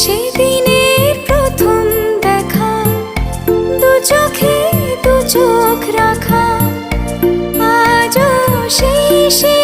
সেদিনের প্রথম দেখা, দু চোখে দু চোখ রাখা, আজও সেই সে